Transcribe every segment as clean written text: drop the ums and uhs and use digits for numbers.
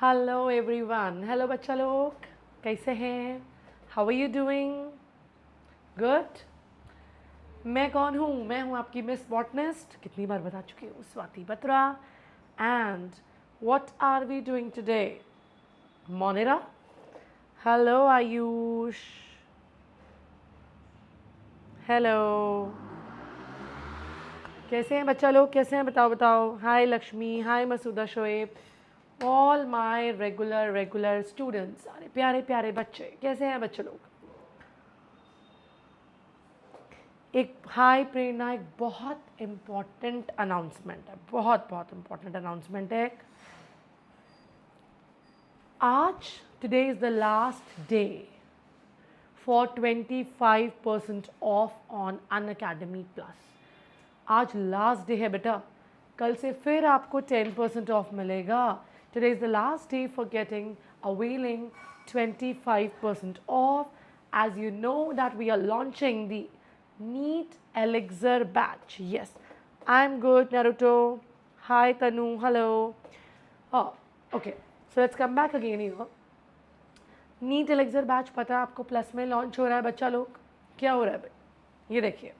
Hello everyone, hello बच्चा लोग, कैसे हैं? How are you doing? Good. मैं कौन हूँ? मैं हूँ आपकी मिस बॉटनिस्ट, कितनी बार बता चुकी हूँ, Swati Batra. And what are we doing today? Monera. Hello Ayush. Hello, कैसे हैं बच्चा लोग? कैसे हैं बताओ बताओ। हाय लक्ष्मी, हाय मसूदा Shoaib, all my regular students, सारे प्यारे प्यारे बच्चे, कैसे हैं बच्चे लोग? एक हाय प्रेरणा, एक बहुत इम्पॉर्टेंट अनाउंसमेंट है, बहुत इम्पॉर्टेंट अनाउंसमेंट है। आज today is the last day for 25% of on Unacademy plus. आज लास्ट डे है बेटा, कल से फिर आपको 10% ऑफ मिलेगा। Today is the last day for getting availing 25% off. As you know that we are launching the Neet Elixir batch. Yes, I'm good, Naruto. Hi Tanu, hello. Oh, okay. So let's come back again here. NEET Elixir batch पता है आपको, plus में launch हो रहा है बच्चा लोग। क्या हो रहा है भाई? ये देखिए,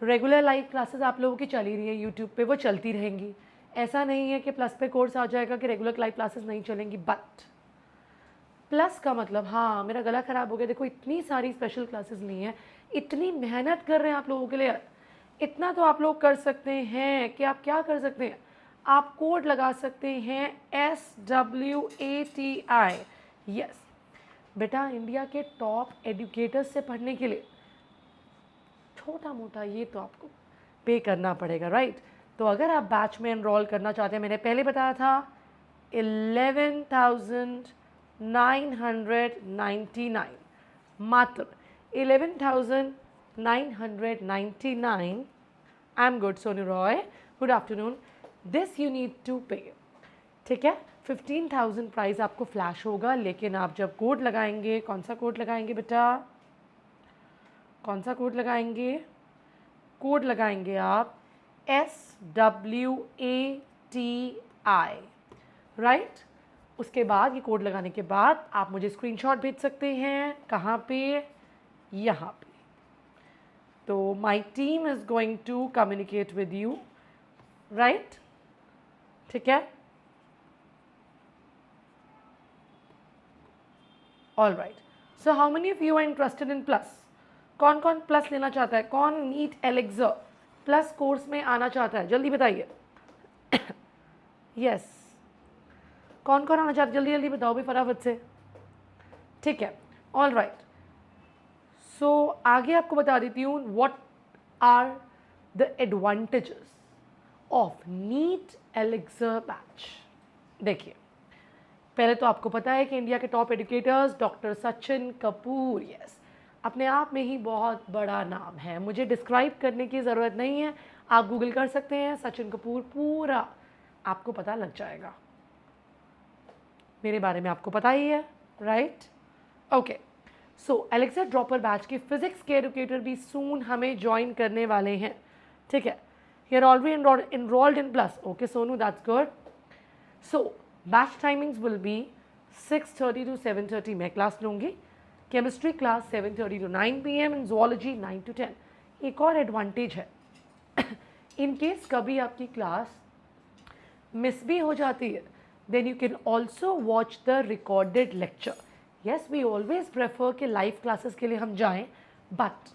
रेगुलर लाइव क्लासेस आप लोगों की चली रही है यूट्यूब पे, वो चलती रहेंगी। ऐसा नहीं है कि प्लस पे कोर्स आ जाएगा कि रेगुलर लाइव क्लासेस नहीं चलेंगी। बट प्लस का मतलब, हाँ मेरा गला ख़राब हो गया, देखो इतनी सारी स्पेशल क्लासेस ली हैं, इतनी मेहनत कर रहे हैं आप लोगों के लिए। इतना तो आप लोग कर सकते हैं कि आप क्या कर सकते हैं, आप कोड लगा सकते हैं SWATI। यस बेटा, इंडिया के टॉप एडुकेटर्स से पढ़ने के लिए छोटा मोटा ये तो आपको पे करना पड़ेगा, राइट? तो अगर आप बैच में एनरोल करना चाहते हैं, मैंने पहले बताया था 11,999, मात्र 11,999। I am good Sonu Roy, good afternoon. This you need to pay, ठीक है? 15,000 प्राइस आपको फ्लैश होगा, लेकिन आप जब कोड लगाएंगे, कौन सा कोड लगाएंगे बेटा? कौन सा कोड लगाएंगे? कोड लगाएंगे आप SWATI, राइट? उसके बाद ये कोड लगाने के बाद आप मुझे स्क्रीनशॉट भेज सकते हैं। कहाँ पे? यहाँ पे। तो my team is going to communicate with you, right? ठीक है, all right. So how many of you are interested in plus? कौन कौन प्लस लेना चाहता है? कौन नीट एलेक्सर प्लस कोर्स में आना चाहता है? जल्दी बताइए। यस, कौन कौन आना चाहता है? जल्दी जल्दी बताओ भी फटाफट से। ठीक है, ऑल राइट। सो आगे आपको बता देती हूँ what are the advantages of NEET Elixir batch. देखिए, पहले तो आपको पता है कि इंडिया के top educators doctor Sachin Kapoor, yes, अपने आप में ही बहुत बड़ा नाम है, मुझे डिस्क्राइब करने की ज़रूरत नहीं है, आप गूगल कर सकते हैं सचिन कपूर, पूरा आपको पता लग जाएगा। मेरे बारे में आपको पता ही है, right? Okay, so Elixir dropper batch के फिजिक्स के एडुकेटर भी सून हमें ज्वाइन करने वाले हैं, ठीक है? You are already enrolled in plus. Okay Sonu, that's good. So batch timings will be 6:30 to 7:30 मैं क्लास लूँगी, chemistry class 7:30 to 9 PM and zoology 9 to 10। एक और एडवांटेज है, इन केस कभी आपकी क्लास मिस भी हो जाती है, then you can also watch the recorded lecture. Yes, we always prefer कि लाइव क्लासेस के लिए हम जाएं, बट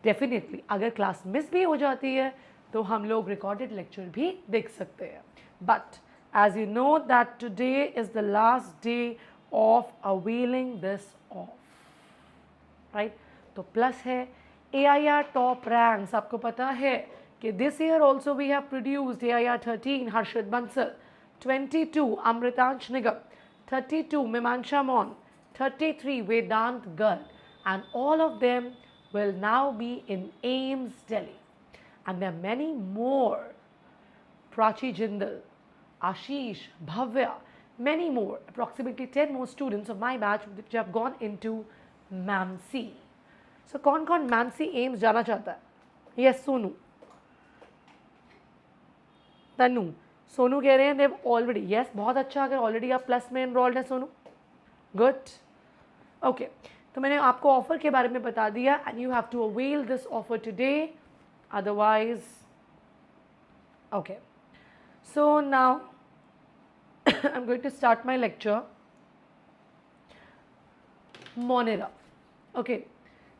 डेफिनेटली अगर क्लास मिस भी हो जाती है तो हम लोग रिकॉर्डेड लेक्चर भी देख सकते हैं। But as you know that today is the last day of availing this off, right? तो प्लस है AIR टॉप रैंक्स, आपको पता है कि this year also we have produced AIR 13 Harshad Bansal, 22 Amritansh Nigam, 32 Mimansha Maun, 33 Vedanta Garg, and all of them will now be in AIMS Delhi, and there are many more, Prachi Jindal, Ashish, Bhavya, many more, approximately 10 more students of my batch which have gone into MAMC. So कौन कौन MAMC AIIMS जाना चाहता है? Yes, Sonu, तनु, सोनू कह रहे हैं देव already, yes बहुत अच्छा, अगर ऑलरेडी आप प्लस में एनरोल्ड है सोनू, गुड, ओके। तो मैंने आपको ऑफर के बारे में बता दिया and you have to avail this offer today, otherwise okay. So now I am going to start my lecture Monera, okay.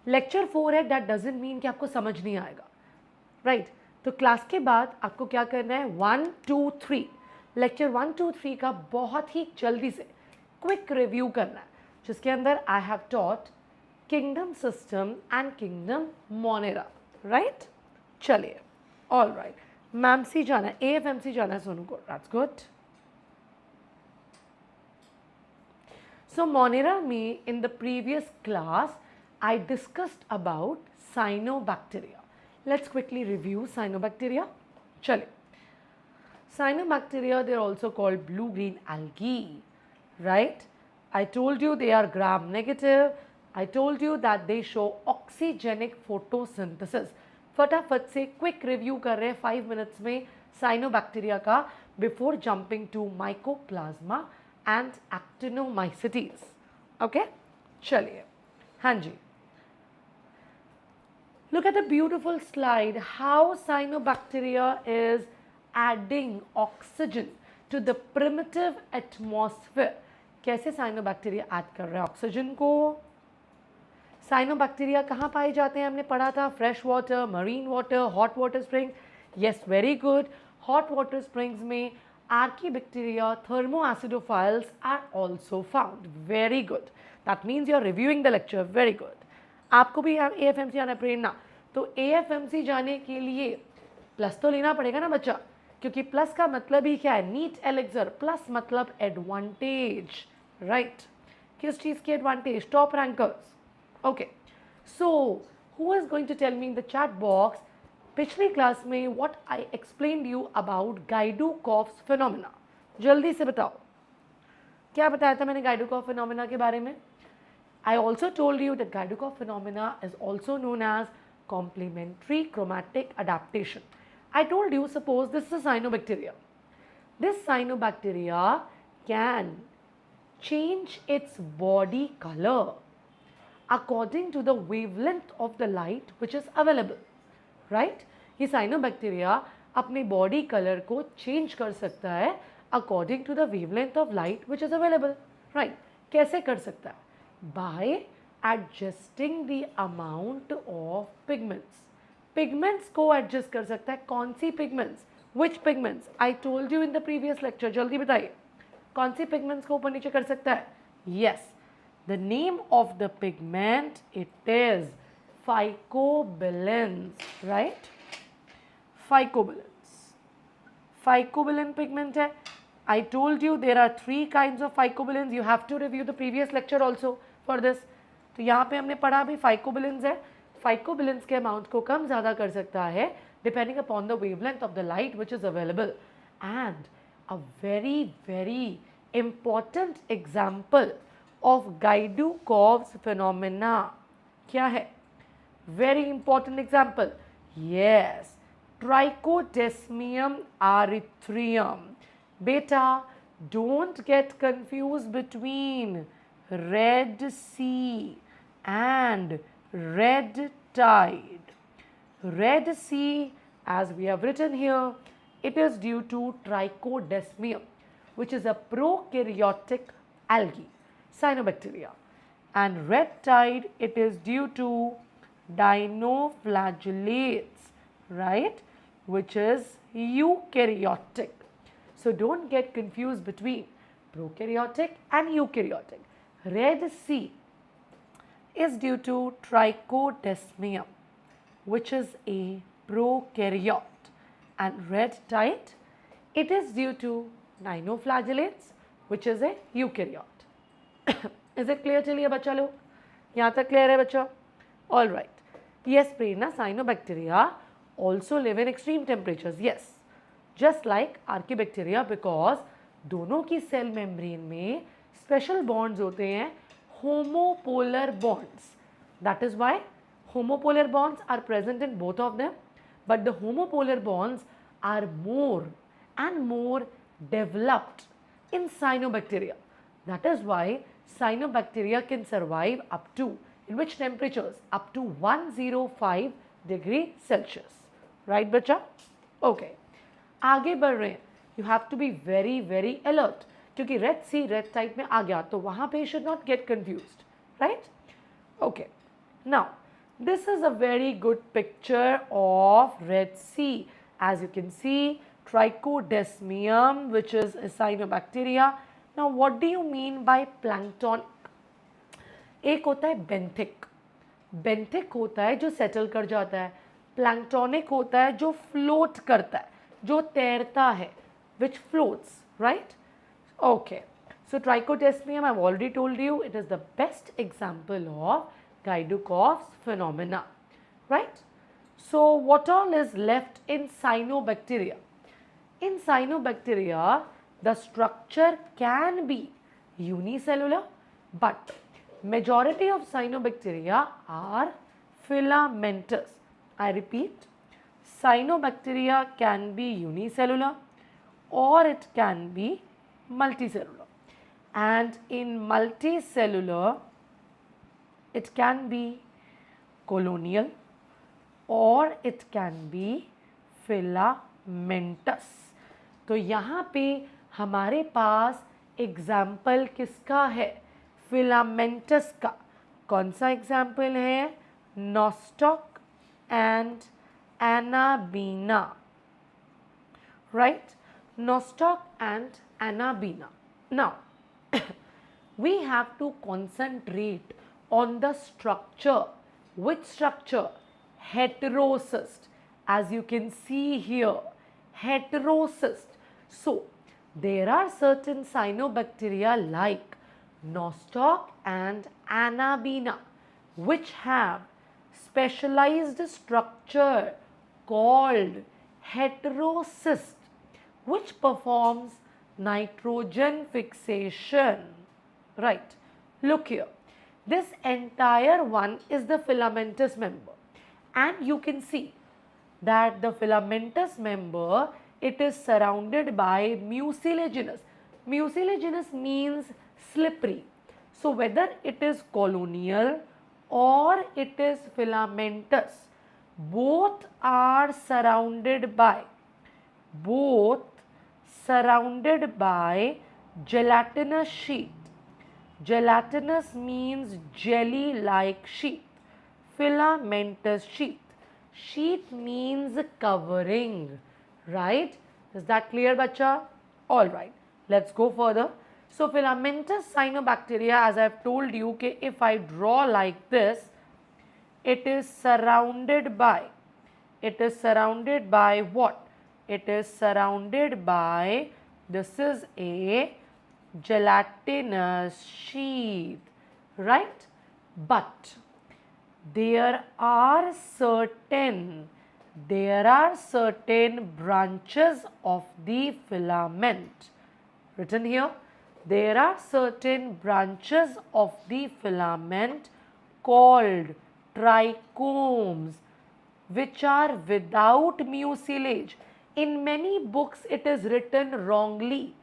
Lecture 4 है, दैट डजेंट मीन कि आपको समझ नहीं आएगा, राइट तो क्लास के बाद आपको क्या करना है, 1, 2, 3 लेक्चर 1, 2, 3 का बहुत ही जल्दी से क्विक रिव्यू करना है, जिसके अंदर I have taught kingdom system and kingdom Monera, right. चलिए, ऑल राइट, मैम सी जाना है, AFMC जाना है सोनू को, दैट्स गुड। So Monera में in the previous class I discussed about Cyanobacteria. Let's quickly review Cyanobacteria. चले, Cyanobacteria, they are also called blue-green algae, right? I told you they are gram-negative. I told you that they show oxygenic photosynthesis. फटाफट से quick review कर रहे हैं 5 minutes में Cyanobacteria का before jumping to Mycoplasma and actinomycetes, okay? चलिए, हाँ जी, look at the beautiful slide, how Cyanobacteria is adding oxygen to the primitive atmosphere. कैसे Cyanobacteria ऐड कर रहे हैं ऑक्सीजन को? Cyanobacteria कहाँ पाए जाते हैं, हमने पढ़ा था, fresh water, marine water, hot water spring, yes very good. Hot water springs में Archaebacteria, thermoacidophiles are also found. Very good. That means you are reviewing the lecture. Very good. आपको भी AFMC आना प्रेरणा, तो AFMC जाने के लिए plus तो लेना पड़ेगा ना बच्चा, क्योंकि प्लस का मतलब ही क्या है, नीट एलिक्सर, प्लस मतलब एडवांटेज, राइट। किस चीज़ की advantage, top rankers, okay. So who is going to tell me in the chat box पिछली क्लास में what I explained you about Gaidukov's phenomena, जल्दी से बताओ क्या बताया था मैंने गाइडोकॉफ फिनोमेना के बारे में। I also told you that Gaidukov phenomena is also known as complementary chromatic adaptation. I told you, suppose this is cyanobacteria, this cyanobacteria can change its body color according to the wavelength of the light which is available, right? ये cyanobacteria अपने body colour को change कर सकता है according to the wavelength of light which is available, right. कैसे कर सकता है, by adjusting the amount of pigments. Pigments को एडजस्ट कर सकता है, कौन सी pigments, which pigments, I told you in the previous lecture, जल्दी बताइए कौन सी पिगमेंट्स को ऊपर नीचे कर सकता है, yes, the name of the pigment it is phycobilins, right? Phycobilins. Phycobilin pigment है. I told you there are 3 kinds of phycobilins. You have to review the previous lecture also for this. तो यहाँ पे हमने पढ़ा भी phycobilins है. Phycobilins के amount को कम ज़्यादा कर सकता है depending upon the wavelength of the light which is available. And a very important example of Gaidukhov's phenomena क्या है? Very important example, yes, Trichodesmium erythraeum. Beta, don't get confused between Red Sea and Red Tide. Red Sea, as we have written here, it is due to Trichodesmium, which is a prokaryotic algae, Cyanobacteria. And Red Tide, it is due to dinoflagellates, right, which is eukaryotic. So don't get confused between prokaryotic and eukaryotic. Red Sea is due to Trichodesmium, which is a prokaryote, and Red Tide, it is due to dinoflagellates, which is a eukaryote. Is it clear चलिए बच्चा लोग, यहाँ तक clear है बच्चा, all right. Yes, Prerna, Cyanobacteria also live in extreme temperatures. Yes, just like Archaebacteria, because दोनों की cell membrane में स्पेशल बॉन्ड्स होते हैं, homopolar bonds. That is why homopolar bonds are present in both of them, but the homopolar bonds are more and more developed in cyanobacteria. That is why cyanobacteria can survive up to, in which temperatures? Up to 105 degree Celsius. Right बच्चा? Okay. आगे बढ़ रहे हैं. You have to be very very alert क्योंकि red sea red type में आ गया तो वहाँ पे you should not get confused. Right? Okay. Now, this is a very good picture of Red Sea. As you can see, Trichodesmium, which is a cyanobacteria. Now, what do you mean by plankton? एक होता है benthic. Benthic होता है जो settle कर जाता है. Planktonic होता है जो float करता है, जो तैरता है, which floats, right? Okay. So, Trichodesmium, I've already told you, it is the best example of Guidocoff's phenomena, right? So, what all is left in cyanobacteria? In cyanobacteria, the structure can be unicellular, but majority of cyanobacteria are filamentous. I repeat, cyanobacteria can be unicellular or it can be multicellular. And in multicellular, it can be colonial or it can be filamentous. तो यहाँ पे हमारे पास example किसका है? Filamentous का. कौन सा example है? Nostoc and anabaena. Right? Nostoc and anabaena. Now, we have to concentrate on the structure. Which structure? Heterocyst. As you can see here, heterocyst. So, there are certain cyanobacteria like Nostoc and Anabina which have specialized structure called heterocyst which performs nitrogen fixation. Right, look here. This entire one is the filamentous member and you can see that the filamentous member, it is surrounded by mucilaginous. Mucilaginous means slippery. So whether it is colonial or it is filamentous, both are surrounded by gelatinous sheath. Gelatinous means jelly-like sheath. Filamentous sheath. Sheath means covering. Right? Is that clear, bacha? Alright. Let's go further. So, filamentous cyanobacteria, as I have told you, कि if I draw like this, it is surrounded by what? It is surrounded by, this is a gelatinous sheath, right? But there are certain branches of the filament. Written here, there are certain branches of the filament called trichomes which are without mucilage. In many books it is written wrongly.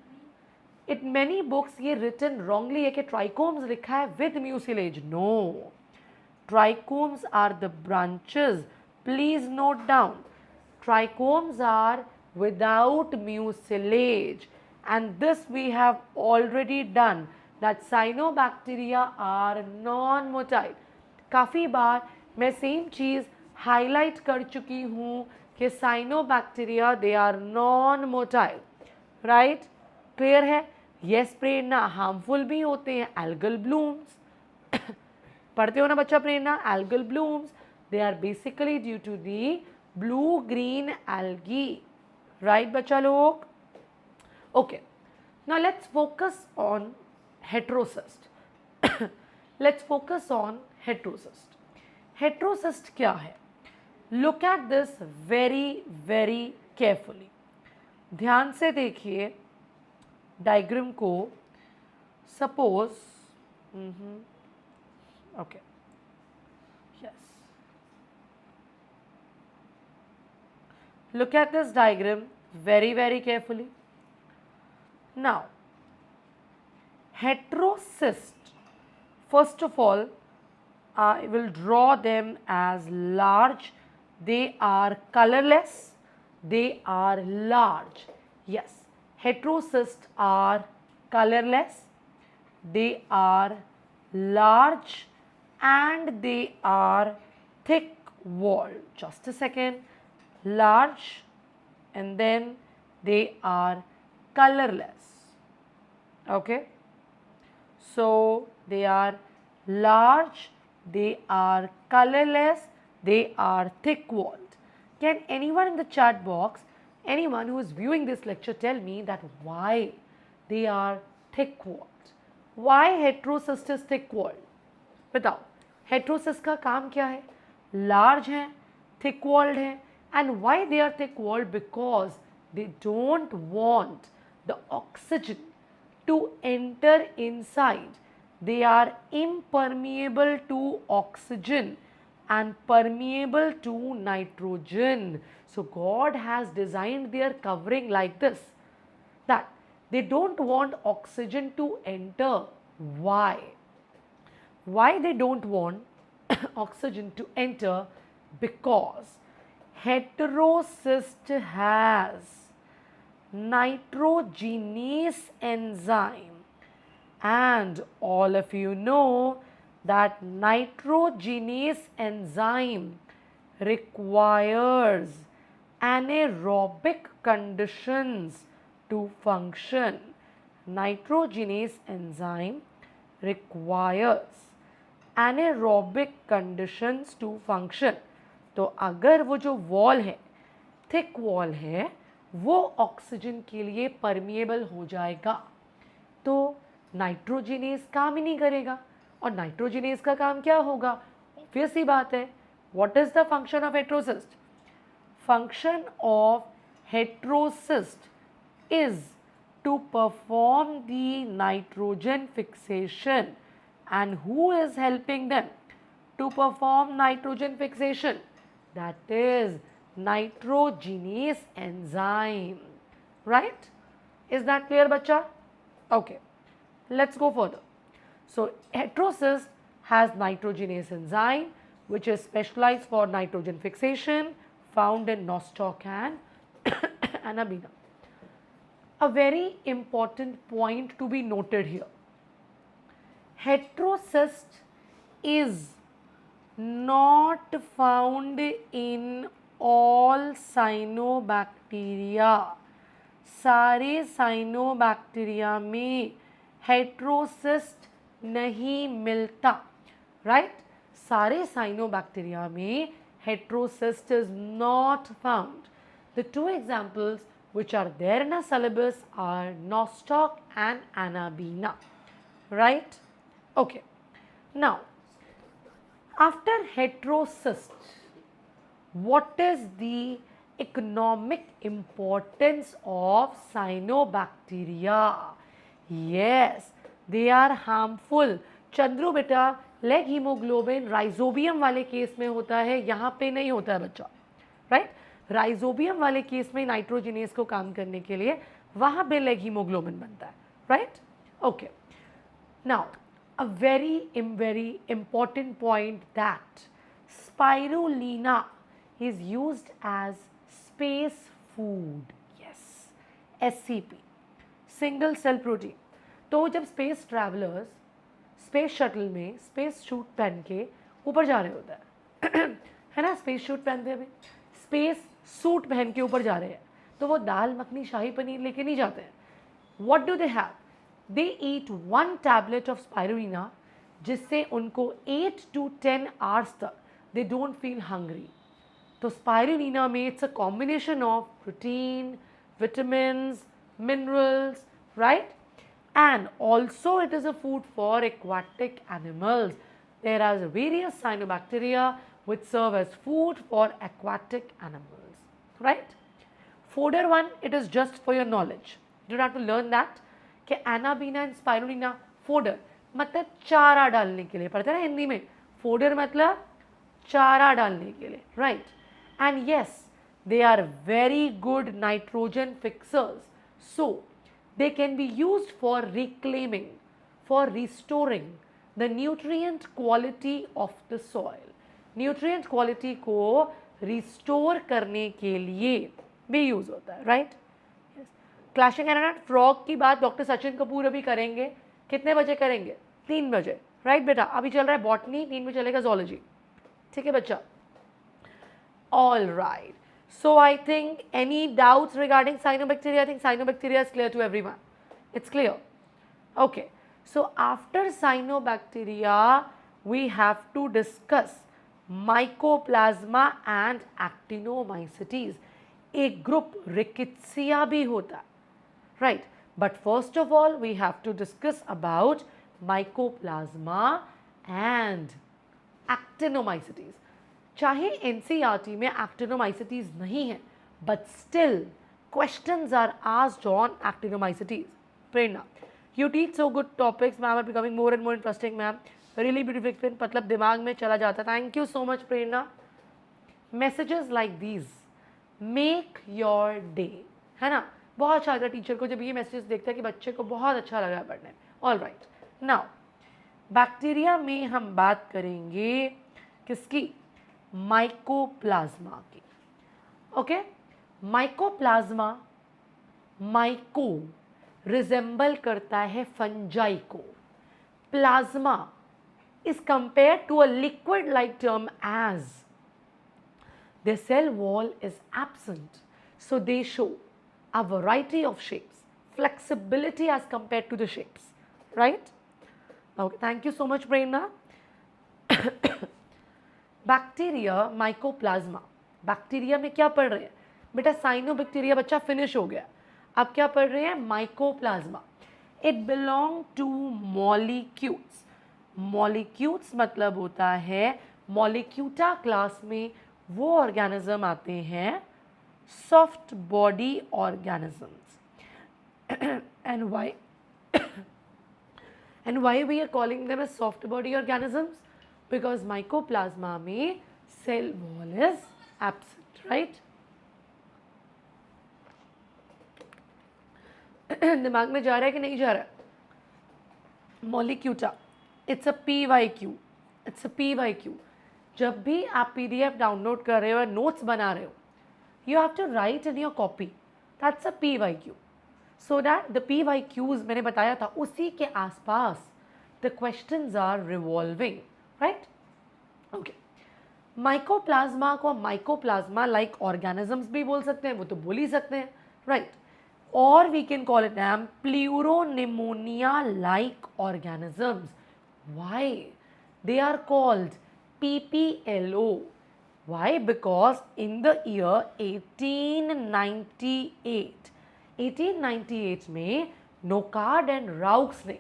In many books ये written wrongly है कि trichomes लिखा है with mucilage. No. Trichomes are the branches. Please note down. Trichomes are without mucilage. And this we have already done. That cyanobacteria are non-motile. काफ़ी बार मैं same चीज़ highlight कर चुकी हूँ कि cyanobacteria they are non-motile. Right? Clear है? Yes, प्रेरणा harmful भी होते हैं. Algal blooms. पढ़ते हो ना बच्चा प्रेरणा? Algal blooms. They are basically due to the blue-green algae. Right, बच्चा लोग? Okay. Now let's focus on heterocyst. Let's focus on heterocyst. Heterocyst क्या है? Look at this very, very carefully. ध्यान से देखिए डायग्राम को. Suppose, okay, yes. Look at this diagram very carefully. Now, heterocyst, first of all, I will draw them as large. They are colorless. They are large. Yes, heterocysts are colorless. They are large and they are thick walled. Just a second. Large and then they are colorless. Okay. So they are large, they are colorless, they are thick walled. Can anyone in the chat box, anyone who is viewing this lecture, tell me that why they are thick walled? Why heterocyst is thick walled? बताओ, heterocyst का काम क्या है? Large है, thick walled है, and why they are thick walled? Because they don't want the oxygen to enter inside. They are impermeable to oxygen and permeable to nitrogen. So God has designed their covering like this, that they don't want oxygen to enter. Why? Why they don't want oxygen to enter? Because heterocyst has nitrogenase enzyme, and all of you know that nitrogenase enzyme requires anaerobic conditions to function. Nitrogenase enzyme requires anaerobic conditions to function. तो अगर वो जो wall है, thick wall है, वो oxygen के लिए permeable हो जाएगा तो नाइट्रोजिनेस काम ही नहीं करेगा. और नाइट्रोजिनेस का काम क्या होगा? ऑब्वियस ही बात है. What is the function of heterocyst? Function of heterocyst is to perform the nitrogen fixation. And who is helping them to perform nitrogen fixation? That is nitrogenase enzyme. Right? Is that clear, bacha? Okay. Let's go further. So, heterocyst has nitrogenase enzyme which is specialized for nitrogen fixation, found in nostoc and Anabina. A very important point to be noted here. Heterocyst is not found in all cyanobacteria. सारे cyanobacteria में heterocyst नहीं मिलता. Right? सारे cyanobacteria में heterocyst is not found. The two examples which are there in our syllabus are nostoc and Anabina. Right? Okay. Now, after heterocyst, what is the economic importance of cyanobacteria? Yes, they are harmful. Chandru बेटा, leg haemoglobin rhizobium वाले case में होता है, यहाँ पे नहीं होता है बच्चा. राइट? राइजोबियम वाले केस में नाइट्रोजिनेस को काम करने के लिए वहाँ पे लेग हीमोग्लोबिन बनता है. Right? Okay. Now a very important point that spirulina is used as space food. Yes, SCP, single cell protein. तो जब स्पेस ट्रैवलर्स स्पेस शटल में स्पेस सूट पहन के ऊपर जा रहे होते हैं है ना, स्पेस सूट पहनते हैं, स्पेस सूट पहन के ऊपर जा रहे हैं, तो वो दाल मखनी शाही पनीर लेके नहीं जाते हैं. What do they have? They eat 1 tablet of spirulina जिससे उनको 8 to 10 hours तक they don't feel hungry. तो spirulina में it's a combination of protein, vitamins, minerals, right? And also it is a food for aquatic animals. There are various cyanobacteria which serve as food for aquatic animals, right? Fodder 1, it is just for your knowledge. You don't have to learn that. कि anabaena and spirulina fodder मतलब चारा डालने के लिए पढ़ते हैं ना हिंदी में. फोडर मतलब चारा डालने के लिए, right? And yes, they are very good nitrogen fixers. So they can be used for reclaiming, for restoring the nutrient quality of the soil. Nutrient quality को restore करने के लिए भी यूज होता है, राइट? क्लैशिंग एनानाइट फ्रॉग की बात doctor Sachin Kapoor अभी करेंगे. कितने बजे करेंगे? 3 बजे, राइट बेटा? अभी चल रहा है बॉटनी, 3 बजे चलेगा zoology. ठीक है बच्चा? All right. So I think any doubts regarding cyanobacteria? I think cyanobacteria is clear to everyone. It's clear. Okay. So after cyanobacteria, we have to discuss mycoplasma and actinomycetes. एक group rickettsia भी होता है, right? But first of all, we have to discuss about mycoplasma and actinomycetes. चाहे NCERT में actinomycetes नहीं है, but still questions are asked on actinomycetes. Prerna, you teach so good topics, ma'am, are becoming more and more interesting, ma'am. Really beautiful explain, मतलब दिमाग में चला जाता. Thank you so much, Prerna. Messages like these make your day, है ना? बहुत अच्छा लगता है टीचर को जब ये मैसेज देखता है कि बच्चे को बहुत अच्छा लगा है पढ़ने. ऑल राइट, नाउ बैक्टीरिया में हम बात करेंगे किसकी? माइकोप्लाज्मा की. ओके, माइकोप्लाज्मा माइको रिजेंबल करता है फंजाई को. Plasma is compared to a liquid like term as their cell wall is absent, so they show a variety of shapes, flexibility as compared to the shapes, right? Okay, thank you so much Prerna. Bacteria mycoplasma. Bacteria में क्या पढ़ रहे हैं बेटा? Cyanobacteria बच्चा finish हो गया. अब क्या पढ़ रहे हैं? Mycoplasma. It belong two molecules. Molecules मतलब होता है मॉलिक्यूटा क्लास में वो ऑर्गेनिज्म आते हैं soft body organisms. and why we are calling them as soft body organisms? Because mycoplasma में cell wall is absent, right? दिमाग में जा रहा है कि नहीं जा रहा है? Mollicutes, it's a PYQ. It's a PYQ. जब भी आप PDF डाउनलोड कर रहे हो या नोट्स बना रहे हो, you have to write in your copy that's a PYQ. So that the PYQs मैंने बताया था उसी के आसपास the questions are revolving, right? Okay, mycoplasma को माइकोप्लाज्मा लाइक ऑर्गेनिजम्स भी बोल सकते हैं, वो तो बोल ही सकते हैं, राइट? और we can call it M pleuropneumonia like organisms. Why they are called PPLO? Why? Because in the year 1898 में Nocard and Raux ने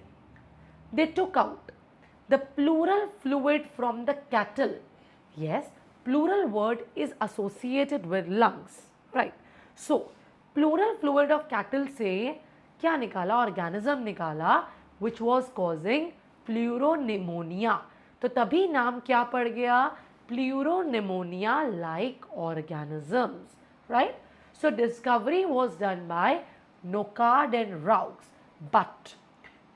they took out the pleural fluid from the cattle. Yes, pleural word is associated with lungs, right? So pleural fluid of cattle से क्या निकाला? organism निकाला which was causing pleuropneumonia. तो तभी नाम क्या पड़ गया? Pleuropneumonia like organisms, right? So discovery was done by Nocard and Roux, but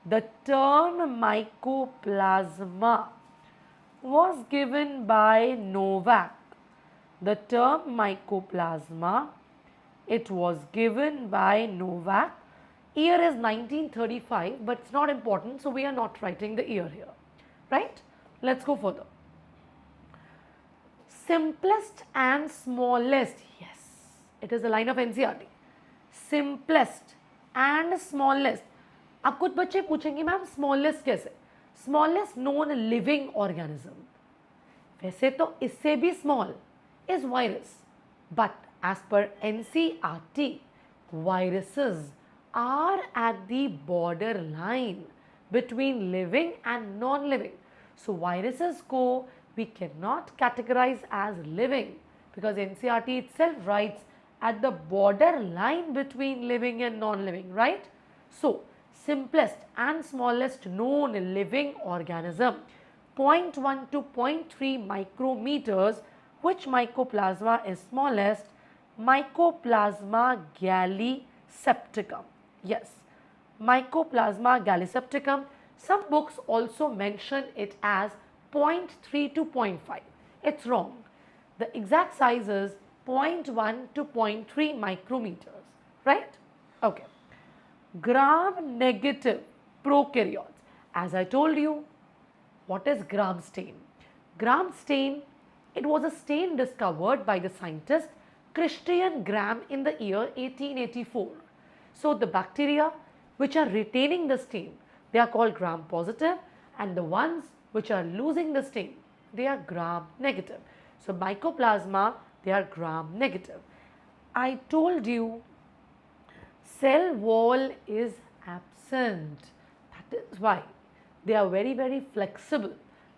the term mycoplasma was given by Novak. The term mycoplasma, it was given by Novak. Year is 1935, but it's not important, so we are not writing the year here, right? Let's go further. Simplest and smallest, yes, it is a line of NCERT. Simplest and smallest. अब कुछ बच्चे पूछेंगे ma'am smallest कैसे? Smallest known living organism. वैसे तो इससे भी small is virus, but as per NCERT, viruses are at the borderline between living and non-living. So viruses को we cannot categorize as living because NCERT itself writes at the borderline between living and non-living, right? So simplest and smallest known living organism, 0.1 to 0.3 micrometers. Which mycoplasma is smallest? Mycoplasma gallisepticum. Yes, Mycoplasma gallisepticum. Some books also mention it as 0.3 to 0.5. It's wrong. The exact size is 0.1 to 0.3 micrometers, right? Okay. Gram-negative prokaryotes. As I told you, what is gram stain? Gram stain, it was a stain discovered by the scientist Christian Gram in the year 1884. So the bacteria which are retaining the stain, they are called gram positive, and the ones which are losing the stain, they are gram negative. So Mycoplasma, they are gram negative. I told you cell wall is absent. That is why they are very, very flexible.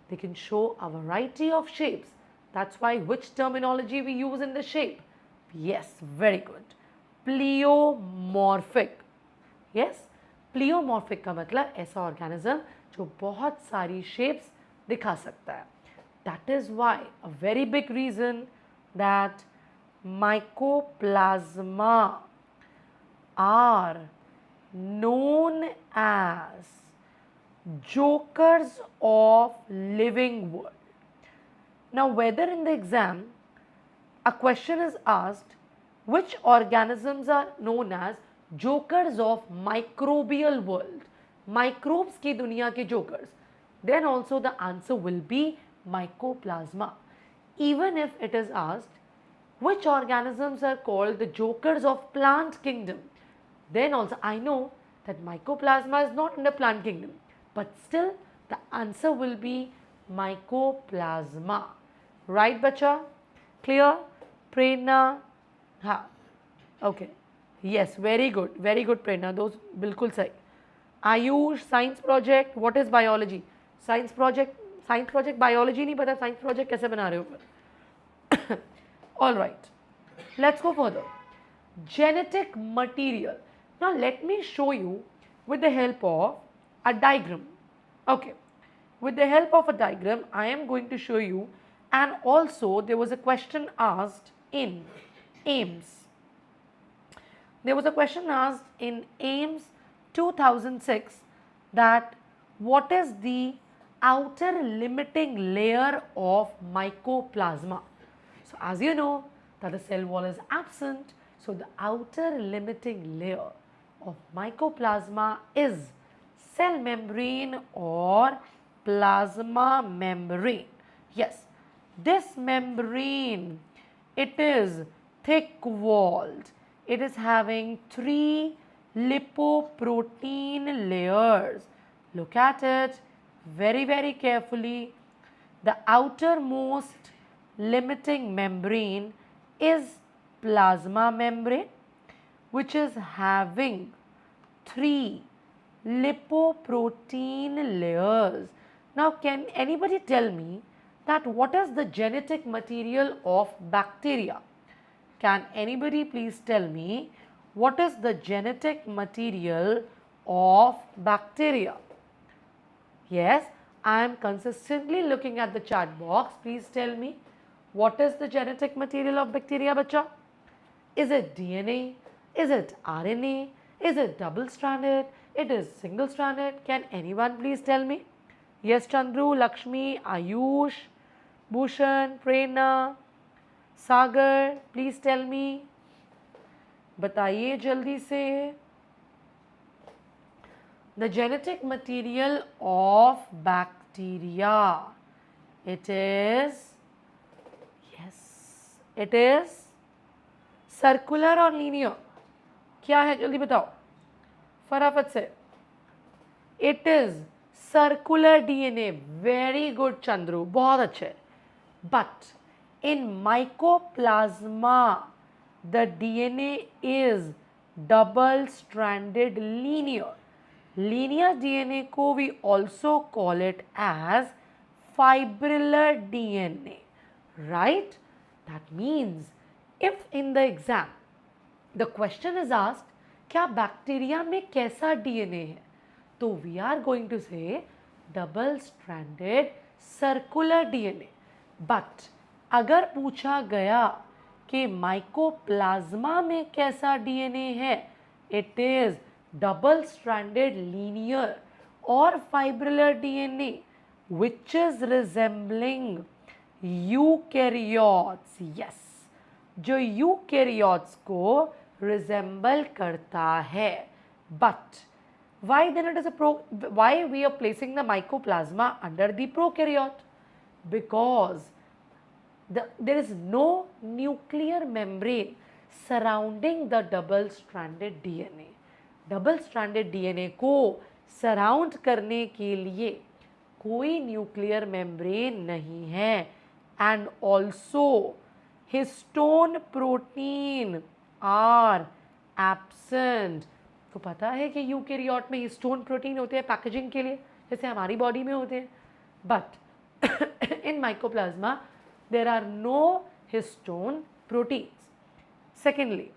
They can show a variety of shapes. That's why which terminology we use in the shape? Yes, very good. Pleomorphic. Yes, pleomorphic का मतलब ऐसा organism जो बहुत सारी shapes दिखा सकता है. That is why a very big reason that Mycoplasma are known as jokers of living world. Now, whether in the exam a question is asked which organisms are known as jokers of microbial world, microbes की दुनिया के jokers, then also the answer will be Mycoplasma. Even if it is asked which organisms are called the jokers of plant kingdom, then also I know that Mycoplasma is not in the plant kingdom, but still the answer will be Mycoplasma. Right, bacha? Clear? Prerna? Ha. Okay. Yes, very good. Very good, Prerna. Those bilkul sahi. Ayush, science project. What is biology? Science project biology नहीं पता science project कैसे बना रहे हो फिर? All right. Let's go further. Genetic material. Now let me show you with the help of a diagram. Okay. With the help of a diagram, I am going to show you, and also there was a question asked in AIMS. There was a question asked in AIMS 2006 that what is the outer limiting layer of Mycoplasma? So as you know that the cell wall is absent, so the outer limiting layer of Mycoplasma is cell membrane or plasma membrane. Yes, this membrane, it is thick walled. It is having 3 lipoprotein layers. Look at it very, very carefully. The outermost limiting membrane is plasma membrane, which is having 3 lipoprotein layers. Now, can anybody tell me that what is the genetic material of bacteria? Can anybody please tell me what is the genetic material of bacteria? Yes, I am consistently looking at the chat box. Please tell me what is the genetic material of bacteria, bacha? Is it DNA? Is it RNA? Is it double-stranded? It is single-stranded. Can anyone please tell me? Yes, Chandru, Lakshmi, Ayush, Bhushan, Prerna, Sagar, please tell me. बताइए जल्दी से. The genetic material of bacteria, it is, yes, it is circular or linear? क्या है जल्दी बताओ फटाफट से. It is circular DNA. Very good, Chandru. बहुत अच्छे. But in Mycoplasma, the DNA is double-stranded linear. Linear DNA को we also call it as fibrillar DNA, right? That means if in the exam the question is asked क्या bacteria में कैसा DNA है, तो we are going to say double-stranded circular DNA. But अगर पूछा गया कि माइकोप्लाज्मा में कैसा डीएनए है. It is double stranded linear और fibrillar DNA which is resembling eukaryotes. Yes, जो यूकैरियोट्स को रिजेंबल करता है. But why then it is why we are placing the mycoplasma under the prokaryote? Because there is no nuclear membrane surrounding the double stranded DNA. Double stranded DNA को surround करने के लिए कोई nuclear membrane नहीं है. And also histone protein are absent. तो पता है कि यूकैरियोट में हिस्टोन प्रोटीन होते हैं पैकेजिंग के लिए, जैसे हमारी बॉडी में होते हैं. But in mycoplasma there are no histone proteins. Secondly,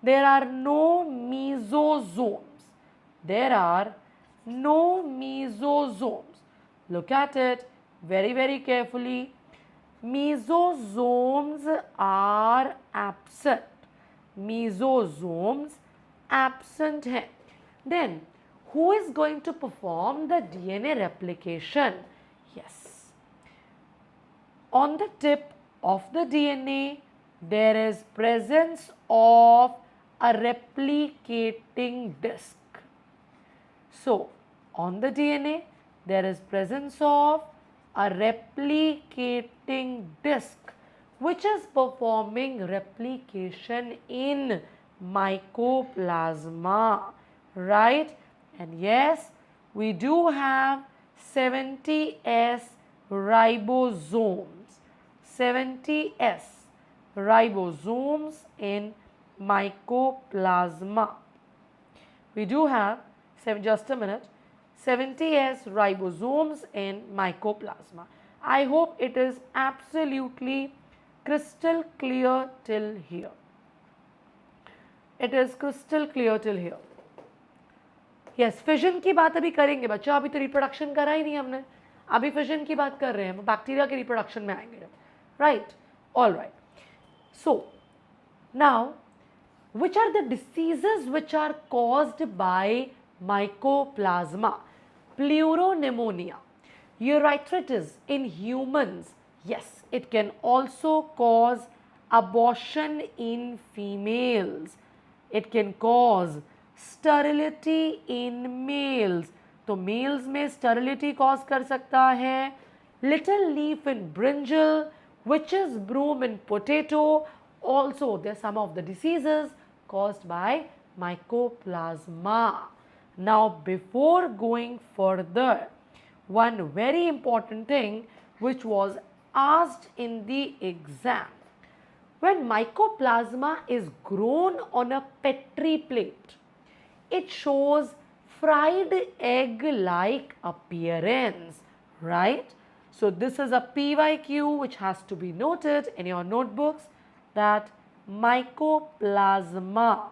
there are no mesosomes. There are no mesosomes. Look at it very, very carefully. Mesosomes are absent. Mesosomes absent hai. Then, who is going to perform the DNA replication? Yes. On the tip of the DNA, there is presence of a replicating disc. So, on the DNA, there is presence of a replicating disc which is performing replication in mycoplasma, right? And yes, we do have 70S ribosomes. 70S ribosomes in mycoplasma. We do have, just a minute, 70S ribosomes in mycoplasma. I hope it is absolutely crystal clear till here. It is crystal clear till here. Yes, fission की बात अभी करेंगे बच्चों, अभी तो reproduction करा ही नहीं हमने, अभी फिशन की बात कर रहे हैं, बैक्टीरिया के रिप्रोडक्शन में आएंगे. Right? All right. So, now, which are the diseases which are caused by mycoplasma? Pleuropneumonia, urethritis in humans. Yes, it can also cause abortion in females. It can cause sterility in males. तो males में sterility cause कर सकता है. Little leaf in brinjal, which is broom in potato. Also, there are some of the diseases caused by mycoplasma. Now, before going further, one very important thing which was asked in the exam. When mycoplasma is grown on a Petri plate, it shows fried egg-like appearance, right? So this is a PYQ which has to be noted in your notebooks, that mycoplasma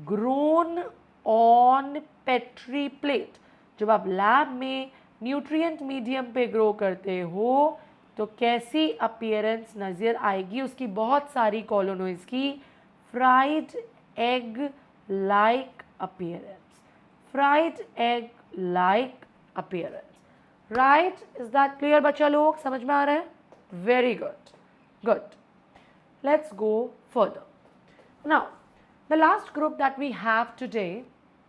grown on Petri plate. जब आप lab में nutrient medium पे grow करते हो तो कैसी appearance नज़र आएगी, उसकी बहुत सारी कॉलोनॉइड्स की fried egg like appearance. Fried egg like appearance. Right? Is that clear बच्चा लोग, समझ में आ रहा है? Very good. Good. Let's go further. Now, the last group that we have today,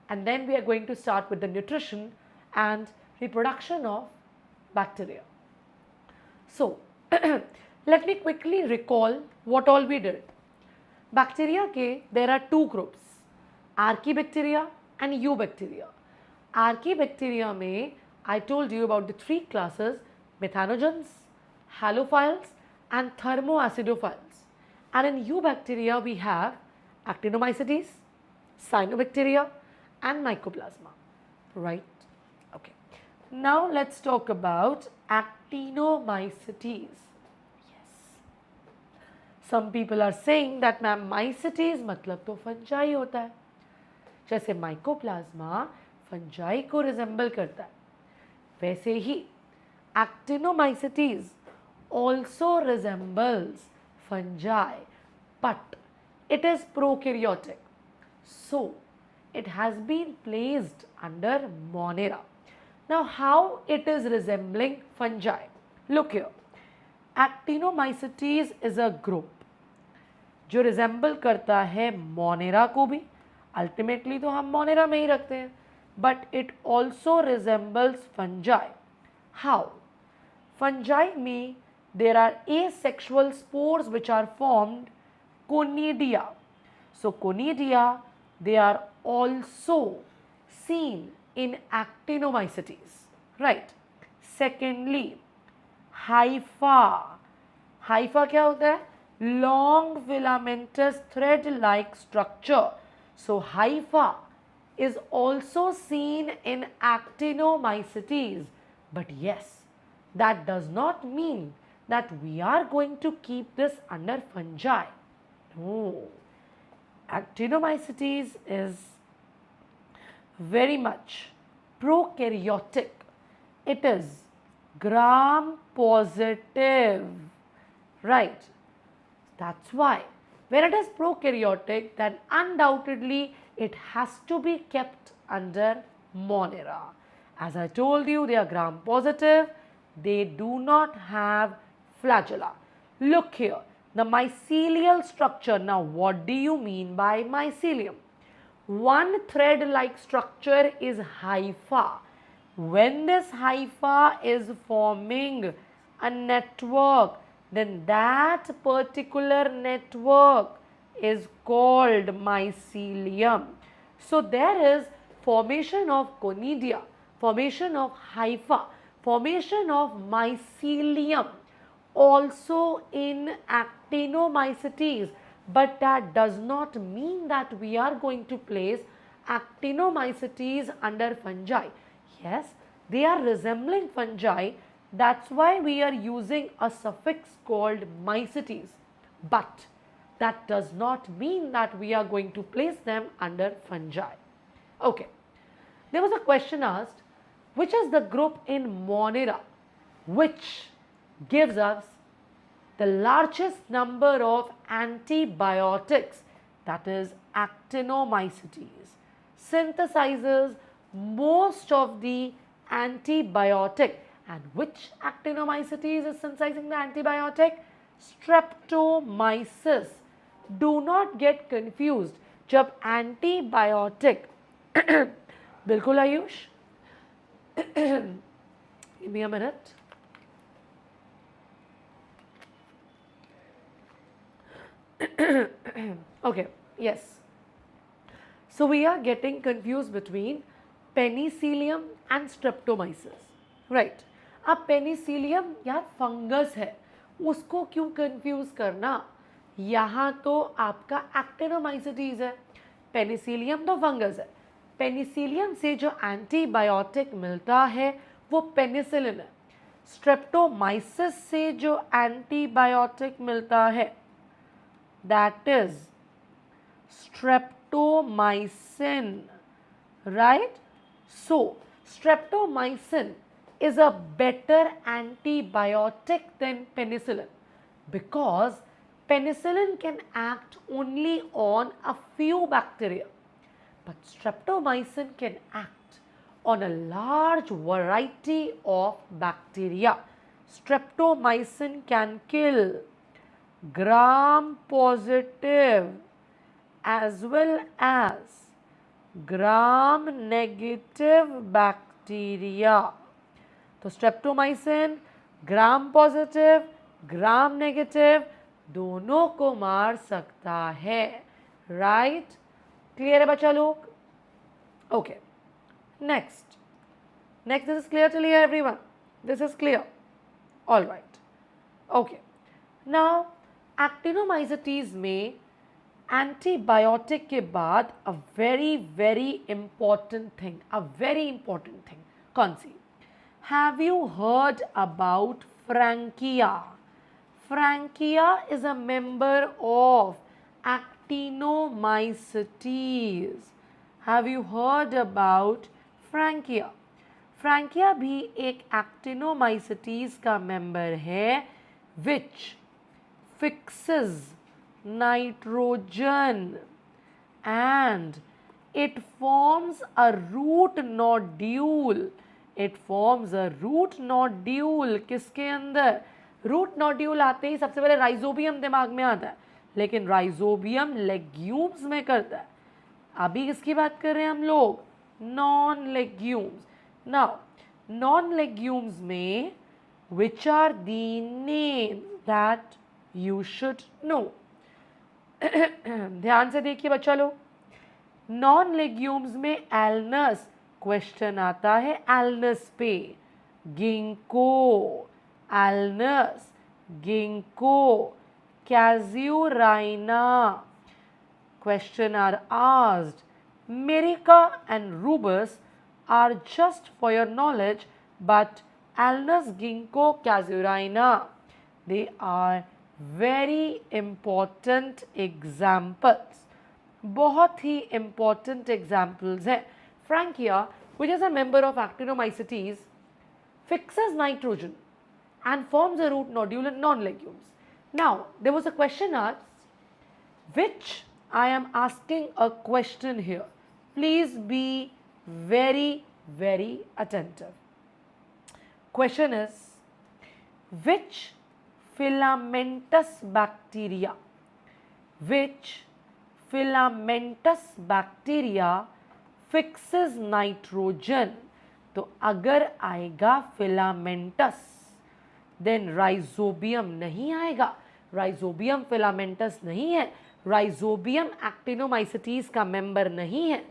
and then we are going to start with the nutrition and reproduction of bacteria. So, let me quickly recall what all we did. Bacteria के there are two groups, Archaebacteria and Eubacteria. Archaebacteria में I told you about the three classes, methanogens, halophiles and thermoacidophiles. And in Eubacteria we have Actinomycetes, Cyanobacteria and Mycoplasma, right? Okay. Now let's talk about Actinomycetes. Yes. Some people are saying that ma'am mycetes मतलब तो fungi होता है. जैसे Mycoplasma fungi को resemble करता है, वैसे ही Actinomycetes also resembles fungi. but it is prokaryotic. So it has been placed under Monera. Now how it is resembling fungi? Look here. Actinomycetes is a group जो resemble करता है Monera को भी. Ultimately तो हम मोनेरा में ही रखते हैं, but it also resembles fungi. How? Fungi में there are asexual spores which are formed conidia. So conidia, they are also seen in actinomycetes, right? Secondly, hypha. Hypha क्या होता है? Long filamentous thread like structure. So hypha is also seen in actinomycetes. But yes, that does not mean that we are going to keep this under fungi. No. Actinomycetes is very much prokaryotic. It is gram positive, right? That's why when it is prokaryotic, then undoubtedly it has to be kept under Monera. As I told you, they are gram positive. They do not have flagella. Look here, the mycelial structure. Now, what do you mean by mycelium? One thread-like structure is hypha. When this hypha is forming a network, then that particular network is called mycelium. So there is formation of conidia, formation of hypha, formation of mycelium also in actinomycetes, but that does not mean that we are going to place actinomycetes under fungi. Yes, they are resembling fungi. That's why we are using a suffix called mycetes, but that does not mean that we are going to place them under fungi. Okay, there was a question asked, which is the group in Monera which gives us the largest number of antibiotics, that is actinomycetes, synthesizes most of the antibiotic. And which actinomycetes is synthesizing the antibiotic? Streptomyces. Do not get confused. जब antibiotic बिल्कुल Ayush give me a minute. Okay, yes. So we are getting confused between penicillium and streptomyces, right? अब Penicillium यार fungus है, उसको क्यों confuse करना? यहाँ तो आपका एक्टिनोमाइसिटीज है, पेनिसिलियम तो फंगस है. पेनिसिलियम से जो एंटीबायोटिक मिलता है वो पेनिसिलिन है. स्ट्रेप्टोमाइसिस से जो एंटीबायोटिक मिलता है that is streptomycin, right? So streptomycin is a better antibiotic than penicillin because penicillin can act only on a few bacteria, but streptomycin can act on a large variety of bacteria. Streptomycin can kill gram positive as well as gram negative bacteria. तो streptomycin gram positive gram negative दोनों को मार सकता है, right? Clear है बच्चा लोग? Okay, next this is clear till here everyone? This is clear? All right. Okay, now actinomycetes में एंटीबायोटिक के बाद अ वेरी इंपॉर्टेंट थिंग, कौन सी? Have you heard about Frankia? Frankia is a member of actinomycetes. Have you heard about Frankia? Frankia भी एक actinomycetes का member है which fixes nitrogen and it forms a root nodule. It forms a root nodule. किसके अंदर? Root nodule आते ही सबसे पहले rhizobium दिमाग में आता है, लेकिन राइजोबियम लेग्यूम्स में करता है. अभी किसकी बात कर रहे हैं हम लोग? Non legumes. Now non legumes में which are the names that you should know? ध्यान से देखिए बच्चा लोग. नॉन लेग्यूम्स में एल्नस, क्वेश्चन आता है एल्नस पे. Ginkgo, Alnus, Ginkgo. Casuarina, question are asked. Merica and rubus are just for your knowledge, but Alnus, ginkgo, casuarina, they are very important examples. बहुत ही important examples हैं. Frankia, which is a member of Actinomycetes, fixes nitrogen and forms a root nodule in non-legumes. Now, there was a question asked, which I am asking a question here. Please be very, very attentive. Question is, which filamentous bacteria fixes nitrogen? तो अगर आएगा filamentous, then rhizobium नहीं आएगा. rhizobium filamentous नहीं है. Rhizobium actinomycetes का member नहीं है.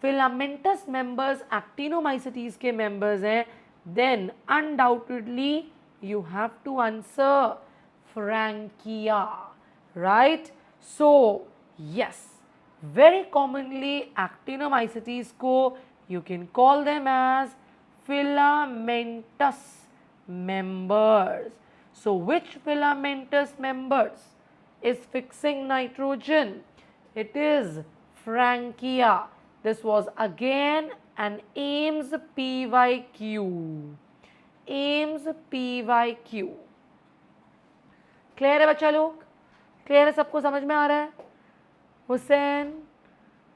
फिलामेंटस मेंबर्स एक्टिनोमाइसिटीज के मेंबर्स हैं. Then undoubtedly you have to answer Frankia, right? So yes, very commonly actinomycetes को you can call them as filamentous members. So which filamentous members is fixing nitrogen? It is Frankia. This was again an AIMS PYQ. AIMS PYQ. Clear है बच्चा लोग? Clear है? सबको समझ में आ रहा है? Hussain,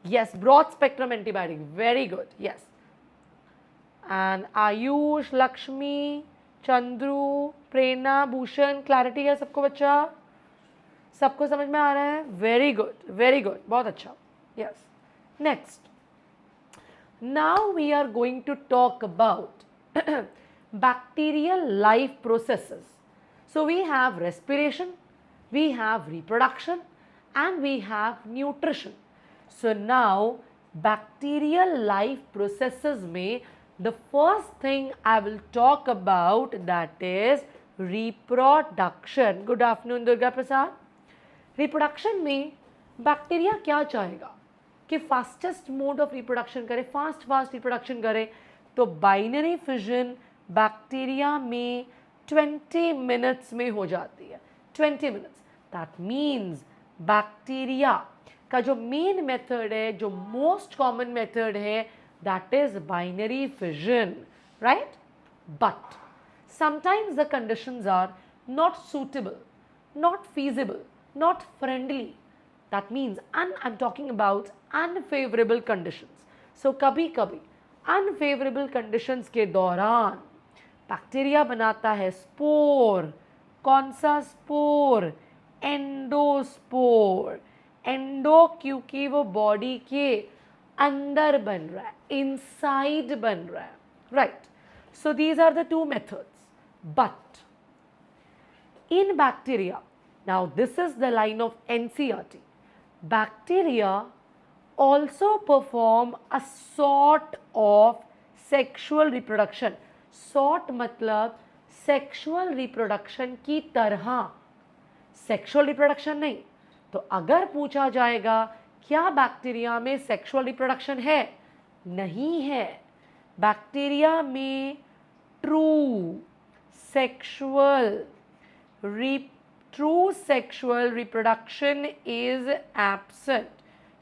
yes, broad spectrum antibiotic, very good, yes. And Ayush, Lakshmi, Chandru, Prerna, Bhushan, clarity है सबको बच्चा? सबको समझ में आ रहा है? वेरी गुड, वेरी गुड, बहुत अच्छा. Yes. Next, now we are going to talk about bacterial life processes. So we have respiration, we have reproduction, and we have nutrition. So now bacterial life processes में the first thing I will talk about, that is reproduction. Good afternoon Durga Prasad. Reproduction में bacteria क्या चाहेगा कि fastest mode of reproduction करे, fast reproduction करे. तो binary fission bacteria में 20 minutes में हो जाती है. 20 मिनट्स. दैट मीन्स बैक्टीरिया का जो मेन मेथड है, जो मोस्ट कॉमन मेथड है, that is binary fission, right? But sometimes the conditions are not suitable, not feasible, not friendly. That means I'm talking about unfavorable conditions. So कभी कभी unfavorable conditions के दौरान bacteria बनाता है spore. कौन सा spore? Endospore. Endo क्योंकि वो बॉडी के अंदर बन रहा है, इनसाइड बन रहा है, right? So these are the two methods. But in bacteria, now this is the line of NCERT, bacteria also perform a sort of sexual reproduction. Sort मतलब sexual reproduction की तरह, sexual reproduction नहीं. तो अगर पूछा जाएगा क्या बैक्टीरिया में सेक्सुअल रिप्रोडक्शन है? नहीं है. बैक्टीरिया में true sexual reproduction is absent.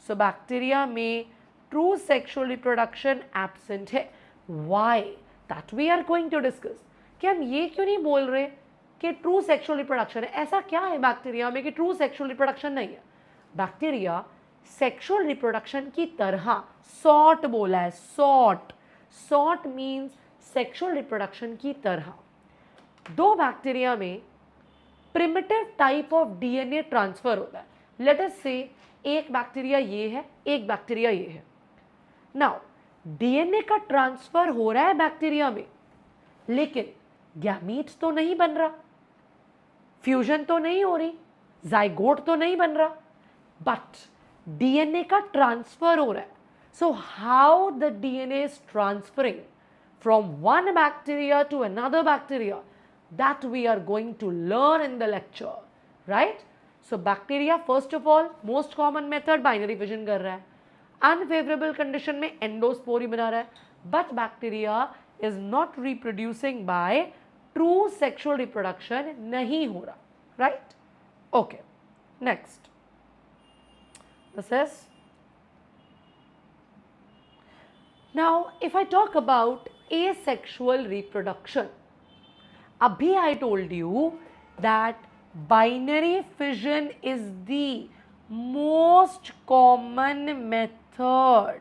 So bacteria में ट्रू सेक्सुअल रिप्रोडक्शन एब्सेंट है. Why? That we are going to discuss. कि हम ये क्यों नहीं बोल रहे कि ट्रू सेक्सुअल रिप्रोडक्शन है। ऐसा क्या है बैक्टीरिया में कि ट्रू सेक्सुअल रिप्रोडक्शन नहीं है? बैक्टीरिया सेक्सुअल रिप्रोडक्शन की तरह सॉर्ट बोला है, sort, sort means sexual reproduction की तरह। दो बैक्टीरिया में primitive type of DNA transfer होता है। लेट अस से एक बैक्टीरिया ये है, एक बैक्टीरिया ये है। नाउ डीएनए का ट्रांसफर हो रहा है बैक्टीरिया में, लेकिन गैमीट तो नहीं बन रहा, फ्यूजन तो नहीं हो रही, जाइगोट तो नहीं बन रहा, बट डीएनए का ट्रांसफर हो रहा है। So how the DNA is transferring from one bacteria to another bacteria, that we are going to learn in the lecture, right? So bacteria first of all most common method binary fission कर रहा है, unfavorable condition में endospore ही बना रहा है, but bacteria is not reproducing by true sexual reproduction, नहीं हो रहा, right? Okay, next, this is, now if I talk about asexual reproduction, abhi I told you that binary fission is the most common method.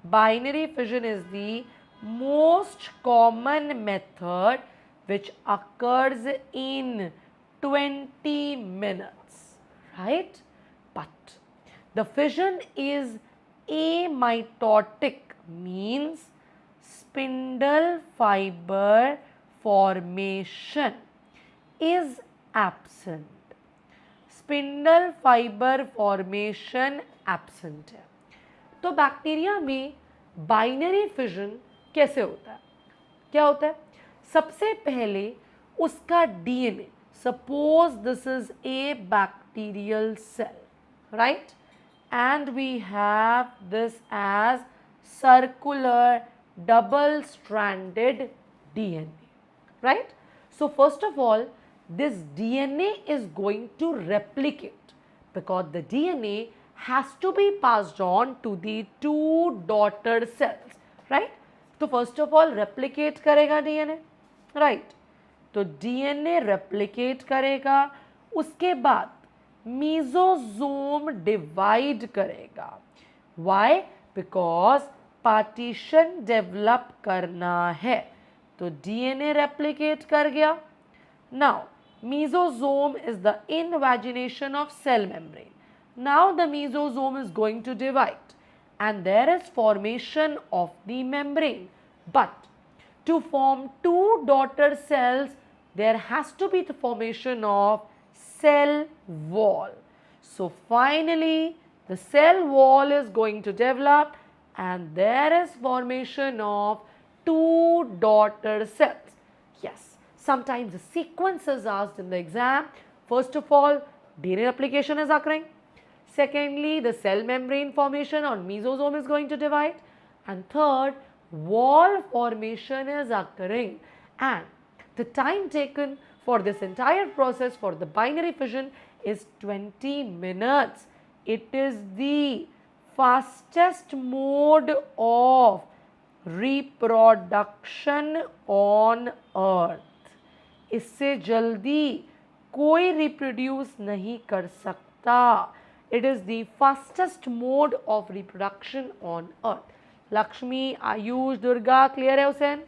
Binary fission is the most common method which occurs in 20 minutes, right? But the fission is amitotic, means spindle fiber formation is absent. Spindle fibre formation absent है। तो bacteria में binary fission कैसे होता है? क्या होता है? सबसे पहले उसका DNA, suppose this is a bacterial cell, right, and we have this as circular double stranded DNA, right? So first of all, this DNA is going to replicate because the DNA has to be passed on to the two daughter cells, right? तो first of all replicate करेगा DNA, right? तो DNA replicate करेगा, उसके बाद mesosome divide करेगा। Why? Because partition develop करना है। तो डीएनए रेप्लिकेट कर गया। Now mesosome is the invagination of cell membrane. Now the mesosome is going to divide and there is formation of the membrane. But to form two daughter cells, there has to be the formation of cell wall. So finally the cell wall is going to develop and there is formation of two daughter cells. Yes, sometimes the sequence is asked in the exam. First of all, DNA replication is occurring. Secondly, the cell membrane formation or mesosome is going to divide. And third, wall formation is occurring. And the time taken for this entire process for the binary fission is 20 minutes. It is the fastest mode of reproduction on earth. इससे जल्दी कोई reproduce नहीं कर सकता। It is the fastest mode of reproduction on earth. Lakshmi, Ayush, Durga, clear है Hussain?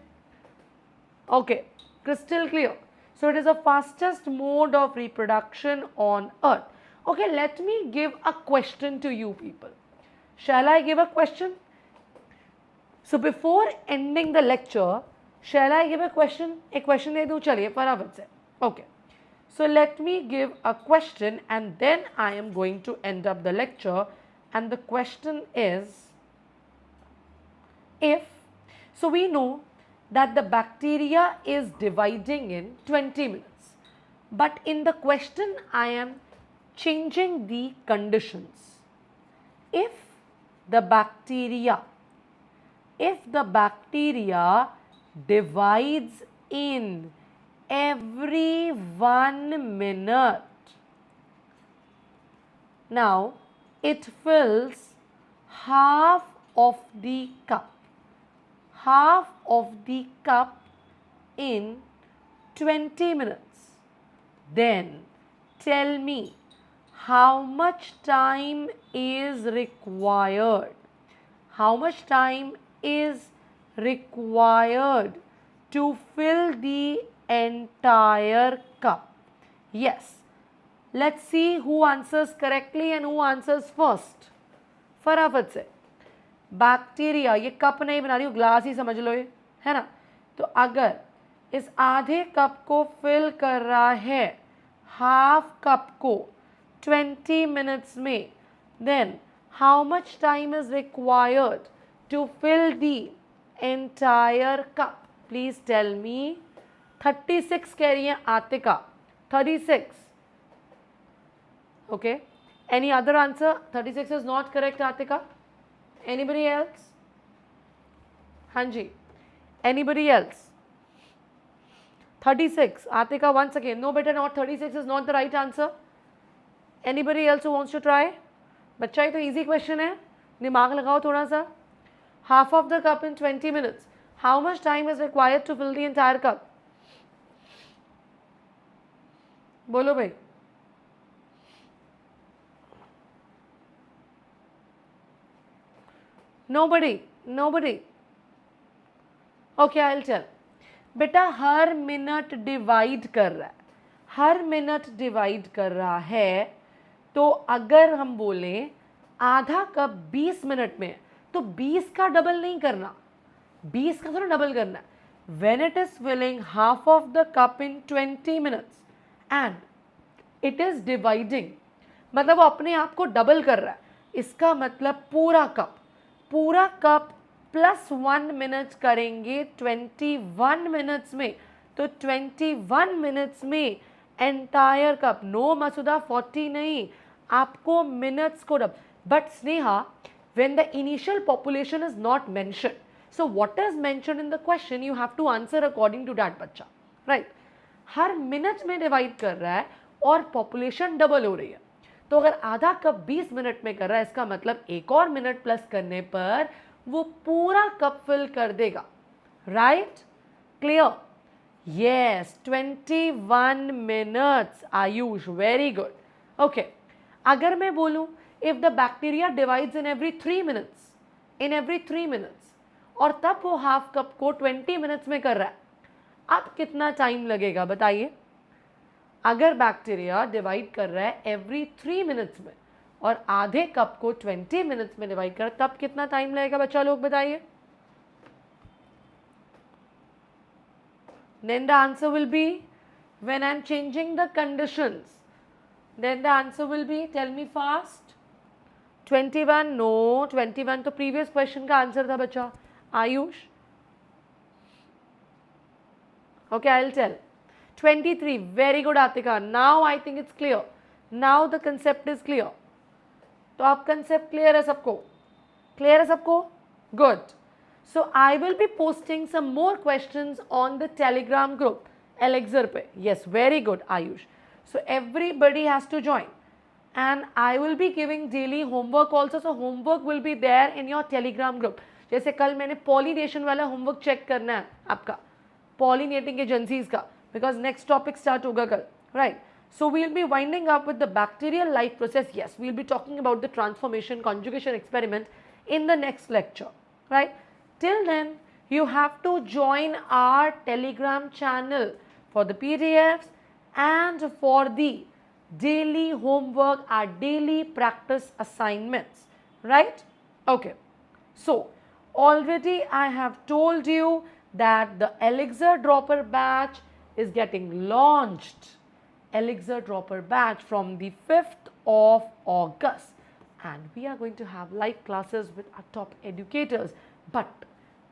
Okay, crystal clear. So it is the fastest mode of reproduction on earth. Okay, let me give a question to you people. Shall I give a question? So before ending the lecture, shall I give a question? एक question दे दूँ, चलिए फटाफट से. Okay. So let me give a question and then I am going to end up the lecture. And the question is, if, so we know that the bacteria is dividing in 20 minutes. But in the question I am changing the conditions. If the bacteria divides in every 1 minute, now it fills half of the cup in 20 minutes. then tell me how much time is required. How much time is required to fill the entire cup? Yes. Let's see who answers correctly and who answers first. फटाफट से. Bacteria, ये cup नहीं बना रही हूँ, glass ही समझ लो ये, है ना. तो अगर इस आधे कप को फिल कर रहा है हाफ कप को 20 मिनट्स में, then how much time is required to fill the entire cup? Please tell me. 36 कह रही है Atika. 36. Okay. Any other answer? 36 is not correct, Atika. Anybody else? Hanji. Anybody else? 36. Atika, once again. No, better not. 36 is not the right answer. Anybody else who wants to try? बच्चा, ये तो easy question है. दिमाग लगाओ थोड़ा सा. Half of the cup in 20 minutes. How much time is required to fill the entire cup? बोलो भाई. Nobody. Okay, I'll tell. बेटा हर मिनट डिवाइड कर रहा है. हर मिनट डिवाइड कर रहा है. तो अगर हम बोले आधा कप 20 मिनट में, तो 20 का डबल नहीं करना. 20 का थोड़ा डबल करना है. When it is filling half of the cup in 20 minutes and it is dividing, मतलब वो अपने आप को डबल कर रहा है. इसका मतलब पूरा कप प्लस 1 मिनट करेंगे 21 मिनट्स में. तो 21 मिनट्स में एंटायर कप. नो मसूदा 40 नहीं, आपको मिनट्स को double. But Sneha, when the initial population is not mention, so what is mention in the question you have to answer according to that बच्चा. Right. हर मिनट में डिवाइड कर रहा है और पॉपुलेशन डबल हो रही है. तो अगर आधा कप 20 मिनट में कर रहा है, इसका मतलब एक और मिनट प्लस करने पर वो पूरा कप फिल कर देगा. Right? Clear? Yes, 21 minutes. Ayush, very good. Okay. अगर मैं बोलूं if the bacteria divides in every 3 minutes, और तब वो हाफ कप को 20 मिनट्स में कर रहा है, अब कितना टाइम लगेगा बताइए? अगर बैक्टीरिया डिवाइड कर रहा है एवरी 3 मिनट्स में और आधे कप को 20 मिनट्स में डिवाइड कर, तब कितना टाइम लगेगा बच्चा लोग बताइए? Then the answer will be, when I am changing the conditions, then the answer will be, tell me fast. 21. No, 21 तो previous question का आंसर था बच्चा. Ayush. Okay, I'll tell. 23. Very good, Atika. Now I think it's clear. Now the concept is clear. तो आप concept clear है सबको? Clear है सबको? Good. So I will be posting some more questions on the Telegram group, Elixir पे. Yes, very good, Ayush. So everybody has to join. And I will be giving daily homework also. So homework will be there in your Telegram group. जैसे कल मैंने pollination वाला homework check करना है आपका, pollinating agencies का, because next topic start होगा कल, right? So we'll be winding up with the bacterial life process. Yes, we'll be talking about the transformation conjugation experiment in the next lecture, right? Till then, you have to join our Telegram channel for the PDFs and for the daily homework, our daily practice assignments, right? Okay. So already I have told you that the Elixir dropper batch is getting launched. Elixir dropper batch from the 5th of August, and we are going to have live classes with our top educators. But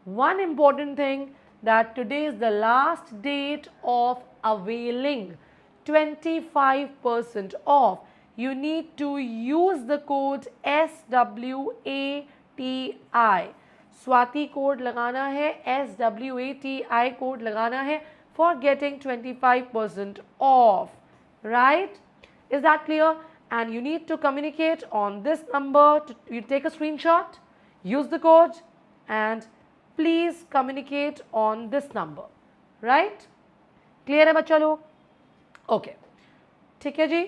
one important thing, that today is the last date of availing 25% off. You need to use the code SWATI. Swati code लगाना है, SWATI code लगाना है for getting 25% off, right? Is that clear? And you need to communicate on this number. You take a screenshot, use the code, and please communicate on this number, right? Clear है बच्चा लोग? Okay. ठीक है जी,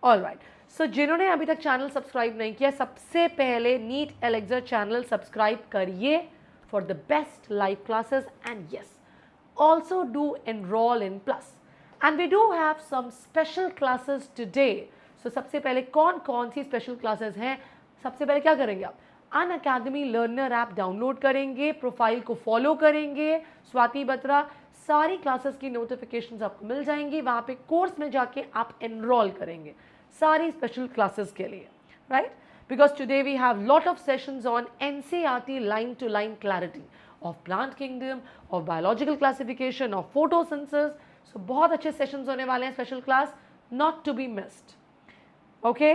all right. सो जिन्होंने अभी तक channel subscribe नहीं किया, सबसे पहले नीट एलेक्सर चैनल सब्सक्राइब करिए for the best live classes, and yes also do enroll in plus, and we do have some special classes today. So सबसे पहले कौन कौन सी स्पेशल क्लासेस हैं? सबसे पहले क्या करेंगे आप? अनअकैडमी लर्नर ऐप डाउनलोड करेंगे, प्रोफाइल को फॉलो करेंगे, स्वाति बत्रा, सारी क्लासेस की नोटिफिकेशंस आपको मिल जाएंगी। वहाँ पे कोर्स में जाके आप एनरोल करेंगे सारी स्पेशल क्लासेस के लिए, right? Because today we have lot of sessions on NCERT line to line clarity of plant kingdom, of biological classification, of photosynthesis. So बहुत अच्छे sessions होने वाले हैं, special class, not to be missed. Okay?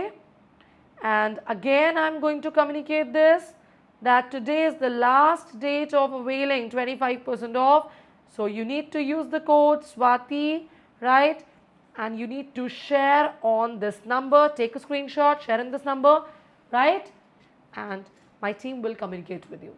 And again I'm going to communicate this, that today is the last date of availing 25% off. So you need to use the code Swati, right? And you need to share on this number, take a screenshot, share in this number, right? And my team will communicate with you,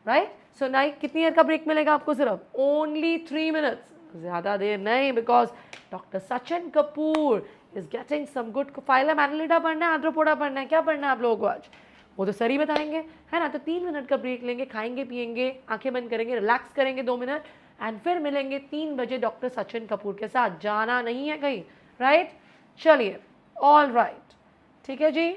right? So now कितनी देर का break मिलेगा आपको? सिर्फ only 3 minutes, ज़्यादा देर नहीं, because Dr. Sachin Kapur is getting some good phylum Annelida पढ़ना है, arthropoda पढ़ना है, क्या पढ़ना है आप लोगों को आज? वो तो सर ही बताएंगे, है ना? तो 3 मिनट का ब्रेक लेंगे, खाएंगे पिएंगे, आंखें बंद करेंगे, रिलैक्स करेंगे 2 मिनट, एंड फिर मिलेंगे 3 बजे डॉक्टर सचिन कपूर के साथ। जाना नहीं है कहीं, राइट? चलिए, ऑल राइट, ठीक है जी।